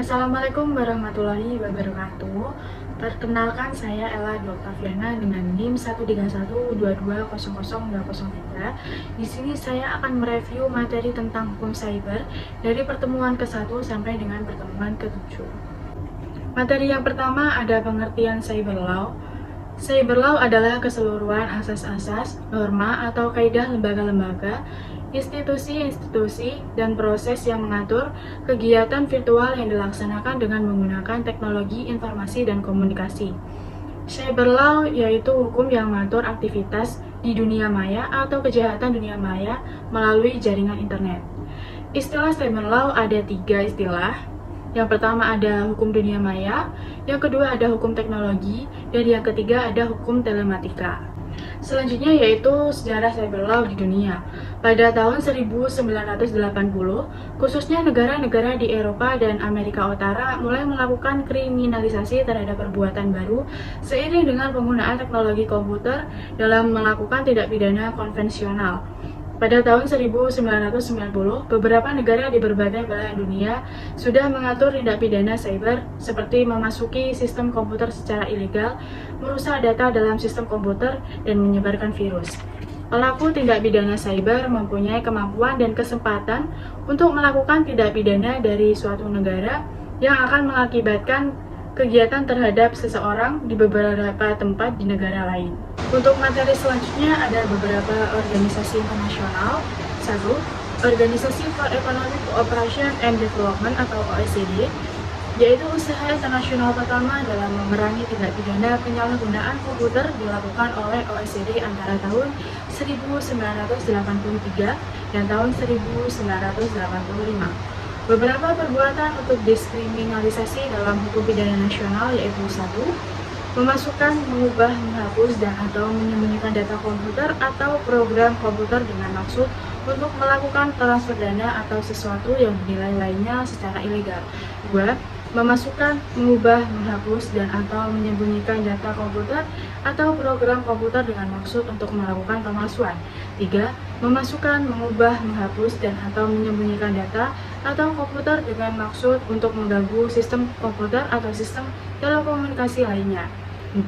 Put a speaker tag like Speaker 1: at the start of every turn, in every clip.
Speaker 1: Assalamualaikum warahmatullahi wabarakatuh. Perkenalkan, saya Ella Oktaviana dengan NIM 13122000203. Di sini saya akan mereview materi tentang hukum cyber dari pertemuan ke-1 sampai dengan pertemuan ke-7. Materi yang pertama ada pengertian cyber law. Cyber law adalah keseluruhan asas-asas, norma atau kaidah lembaga-lembaga, institusi-institusi, dan proses yang mengatur kegiatan virtual yang dilaksanakan dengan menggunakan teknologi informasi dan komunikasi. Cyber law yaitu hukum yang mengatur aktivitas di dunia maya atau kejahatan dunia maya melalui jaringan internet. Istilah cyber law ada 3 istilah. Yang pertama ada hukum dunia maya, yang kedua ada hukum teknologi, dan yang ketiga ada hukum telematika. Selanjutnya yaitu sejarah cyber law di dunia. Pada tahun 1980, khususnya negara-negara di Eropa dan Amerika Utara mulai melakukan kriminalisasi terhadap perbuatan baru seiring dengan penggunaan teknologi komputer dalam melakukan tindak pidana konvensional. Pada tahun 1990, beberapa negara di berbagai belahan dunia sudah mengatur tindak pidana cyber seperti memasuki sistem komputer secara ilegal, merusak data dalam sistem komputer, dan menyebarkan virus. Pelaku tindak pidana cyber mempunyai kemampuan dan kesempatan untuk melakukan tindak pidana dari suatu negara yang akan mengakibatkan kegiatan terhadap seseorang di beberapa tempat di negara lain. Untuk materi selanjutnya ada beberapa organisasi internasional. 1. Organisasi for Economic Cooperation and Development atau OECD, yaitu usaha internasional pertama dalam memerangi tindak pidana penyalahgunaan komputer dilakukan oleh OECD antara tahun 1983 dan tahun 1985. Beberapa perbuatan untuk diskriminalisasi dalam hukum pidana nasional yaitu 1. Memasukkan, mengubah, menghapus, dan atau menyembunyikan data komputer atau program komputer dengan maksud untuk melakukan transfer dana atau sesuatu yang dinilai lainnya secara ilegal. 2. Memasukkan, mengubah, menghapus, dan atau menyembunyikan data komputer atau program komputer dengan maksud untuk melakukan pemalsuan. 3. Memasukkan, mengubah, menghapus, dan atau menyembunyikan data atau komputer dengan maksud untuk mengganggu sistem komputer atau sistem telekomunikasi lainnya. 4.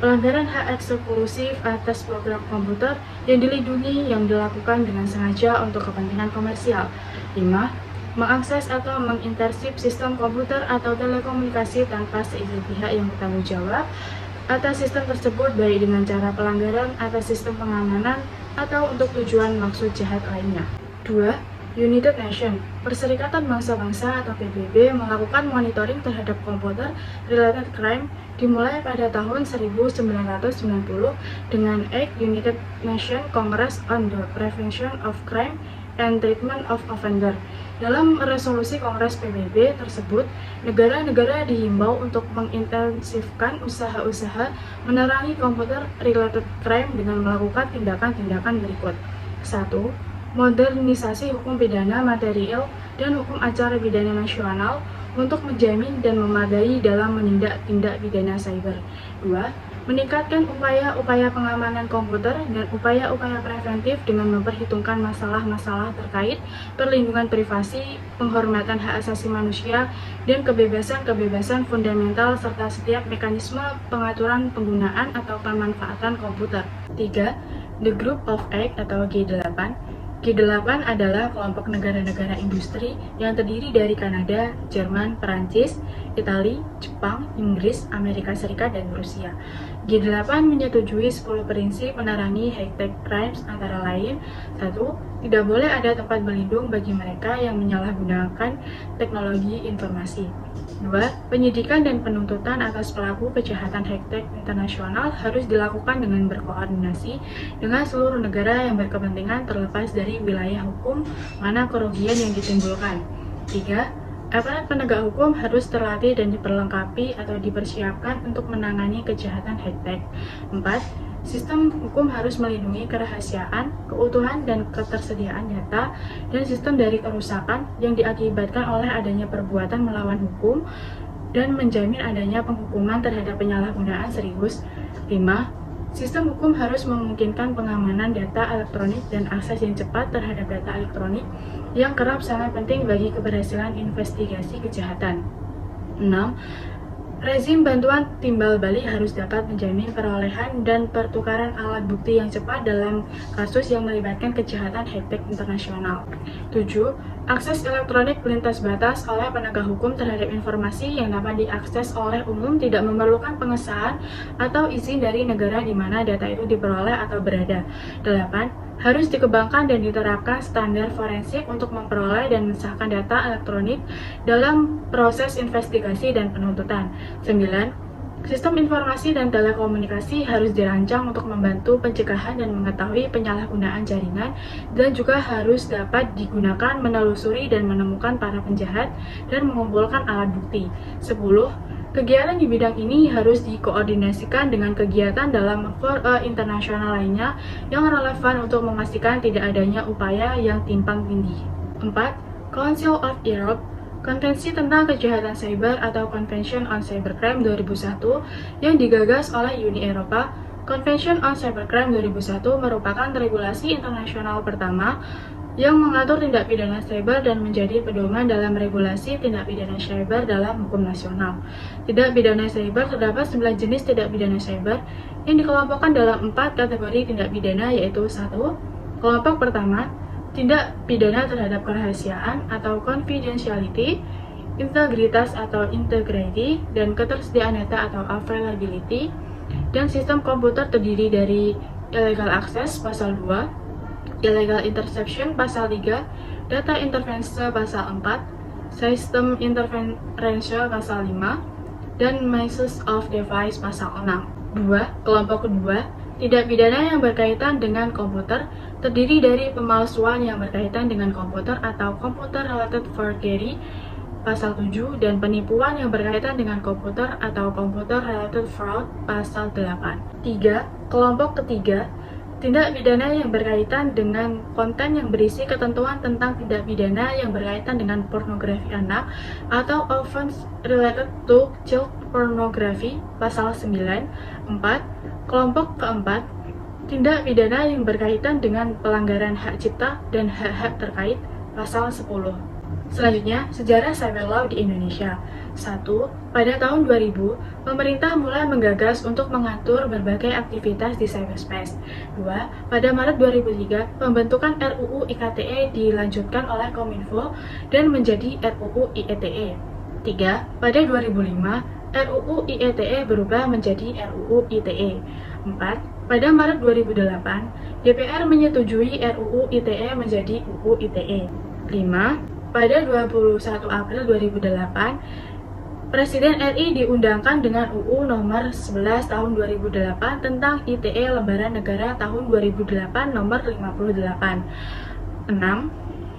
Speaker 1: Pelanggaran hak eksklusif atas program komputer yang dilindungi yang dilakukan dengan sengaja untuk kepentingan komersial. 5. Mengakses atau mengintersip sistem komputer atau telekomunikasi tanpa seizin pihak yang bertanggung jawab atas sistem tersebut, baik dengan cara pelanggaran atas sistem pengamanan atau untuk tujuan maksud jahat lainnya. 2. United Nations, Perserikatan Bangsa-Bangsa atau PBB, melakukan monitoring terhadap komputer related crime dimulai pada tahun 1990 dengan Act United Nations Congress on the Prevention of Crime and Treatment of Offender. Dalam resolusi Kongres PBB tersebut, negara-negara dihimbau untuk mengintensifkan usaha-usaha menerangi komputer related crime dengan melakukan tindakan-tindakan berikut. 1. Modernisasi hukum pidana material dan hukum acara pidana nasional untuk menjamin dan memadai dalam menindak tindak pidana cyber. 2. Meningkatkan upaya-upaya pengamanan komputer dan upaya-upaya preventif dengan memperhitungkan masalah-masalah terkait perlindungan privasi, penghormatan hak asasi manusia, dan kebebasan-kebebasan fundamental serta setiap mekanisme pengaturan penggunaan atau pemanfaatan komputer. 3. The Group of Eight atau G8. G8 adalah kelompok negara-negara industri yang terdiri dari Kanada, Jerman, Perancis, Italia, Jepang, Inggris, Amerika Serikat, dan Rusia. G8 menyetujui 10 prinsip menerangi high-tech crimes antara lain. 1. Tidak boleh ada tempat berlindung bagi mereka yang menyalahgunakan teknologi informasi. 2. Penyidikan dan penuntutan atas pelaku kejahatan high-tech internasional harus dilakukan dengan berkoordinasi dengan seluruh negara yang berkepentingan terlepas dari wilayah hukum mana kerugian yang ditimbulkan. 3. Aparat penegak hukum harus terlatih dan diperlengkapi atau dipersiapkan untuk menangani kejahatan high-tech. 4. Sistem hukum harus melindungi kerahasiaan, keutuhan, dan ketersediaan data, dan sistem dari kerusakan yang diakibatkan oleh adanya perbuatan melawan hukum, dan menjamin adanya penghukuman terhadap penyalahgunaan serius. 5. Sistem hukum harus memungkinkan pengamanan data elektronik dan akses yang cepat terhadap data elektronik yang kerap sangat penting bagi keberhasilan investigasi kejahatan. 6. Rezim bantuan timbal balik harus dapat menjamin perolehan dan pertukaran alat bukti yang cepat dalam kasus yang melibatkan kejahatan high-tech internasional. 7. Akses elektronik lintas batas oleh penegak hukum terhadap informasi yang dapat diakses oleh umum tidak memerlukan pengesahan atau izin dari negara di mana data itu diperoleh atau berada. 8. Harus dikembangkan dan diterapkan standar forensik untuk memperoleh dan mensahkan data elektronik dalam proses investigasi dan penuntutan. 9. Sistem informasi dan telekomunikasi harus dirancang untuk membantu pencegahan dan mengetahui penyalahgunaan jaringan dan juga harus dapat digunakan menelusuri dan menemukan para penjahat dan mengumpulkan alat bukti. 10. Kegiatan di bidang ini harus dikoordinasikan dengan kegiatan dalam forum internasional lainnya yang relevan untuk memastikan tidak adanya upaya yang timpang tindih. 4. Council of Europe, Konvensi tentang Kejahatan Cyber atau Convention on Cybercrime 2001 yang digagas oleh Uni Eropa. Convention on Cybercrime 2001 merupakan regulasi internasional pertama yang mengatur tindak pidana cyber dan menjadi pedoman dalam regulasi tindak pidana cyber dalam hukum nasional. Tindak pidana cyber terdapat 9 jenis tindak pidana cyber yang dikelompokkan dalam 4 kategori tindak pidana, yaitu 1. Kelompok pertama, tindak pidana terhadap kerahasiaan atau confidentiality, integritas atau integrity, dan ketersediaan data atau availability, dan sistem komputer terdiri dari illegal access pasal 2, illegal interception pasal 3, data interference pasal 4, sistem interference pasal 5, dan misuse of device pasal 6. 2. Kelompok kedua, tindak pidana yang berkaitan dengan komputer terdiri dari pemalsuan yang berkaitan dengan komputer atau computer related forgery pasal 7 dan penipuan yang berkaitan dengan komputer atau computer related fraud pasal 8. 3. Kelompok ketiga, tindak pidana yang berkaitan dengan konten yang berisi ketentuan tentang tindak pidana yang berkaitan dengan pornografi anak atau offense related to child pornography pasal 9. 4. Kelompok keempat, tindak pidana yang berkaitan dengan pelanggaran hak cipta dan hak-hak terkait pasal 10. Selanjutnya, sejarah cyber law di Indonesia. 1. Pada tahun 2000, pemerintah mulai menggagas untuk mengatur berbagai aktivitas di cyberspace. 2. Pada Maret 2003, pembentukan RUU IKTE dilanjutkan oleh Kominfo dan menjadi RUU IETE. 3. Pada 2005, RUU IETE berubah menjadi RUU ITE. 4. Pada Maret 2008, DPR menyetujui RUU ITE menjadi UU ITE. 5. Pada 21 April 2008, Presiden RI diundangkan dengan UU nomor 11 tahun 2008 tentang ITE Lembaran Negara tahun 2008 nomor 58. 6.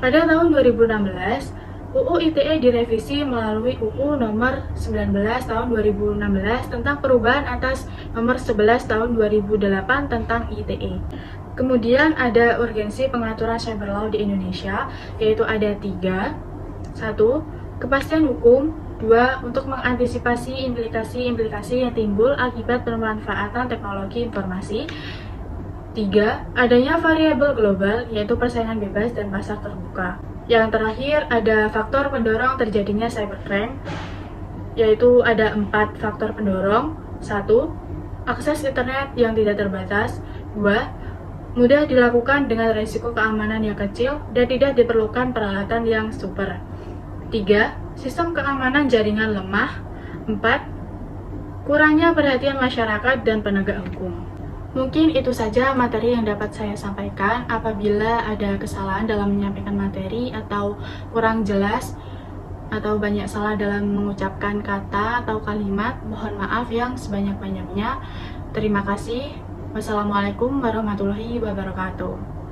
Speaker 1: Pada tahun 2016, UU ITE direvisi melalui UU nomor 19 tahun 2016 tentang perubahan atas nomor 11 tahun 2008 tentang ITE. Kemudian ada urgensi pengaturan cyber law di Indonesia, yaitu ada 3. 1. Kepastian hukum. 2. Untuk mengantisipasi implikasi-implikasi yang timbul akibat pemanfaatan teknologi informasi. 3. Adanya variabel global, yaitu persaingan bebas dan pasar terbuka. Yang terakhir ada faktor pendorong terjadinya cybercrime, yaitu ada 4 faktor pendorong. 1. Akses internet yang tidak terbatas. 2. Mudah dilakukan dengan risiko keamanan yang kecil dan tidak diperlukan peralatan yang super. 3. Sistem keamanan jaringan lemah. 4. Kurangnya perhatian masyarakat dan penegak hukum. Mungkin itu saja materi yang dapat saya sampaikan. Apabila ada kesalahan dalam menyampaikan materi atau kurang jelas atau banyak salah dalam mengucapkan kata atau kalimat, mohon maaf yang sebanyak-banyaknya. Terima kasih. Wassalamualaikum warahmatullahi wabarakatuh.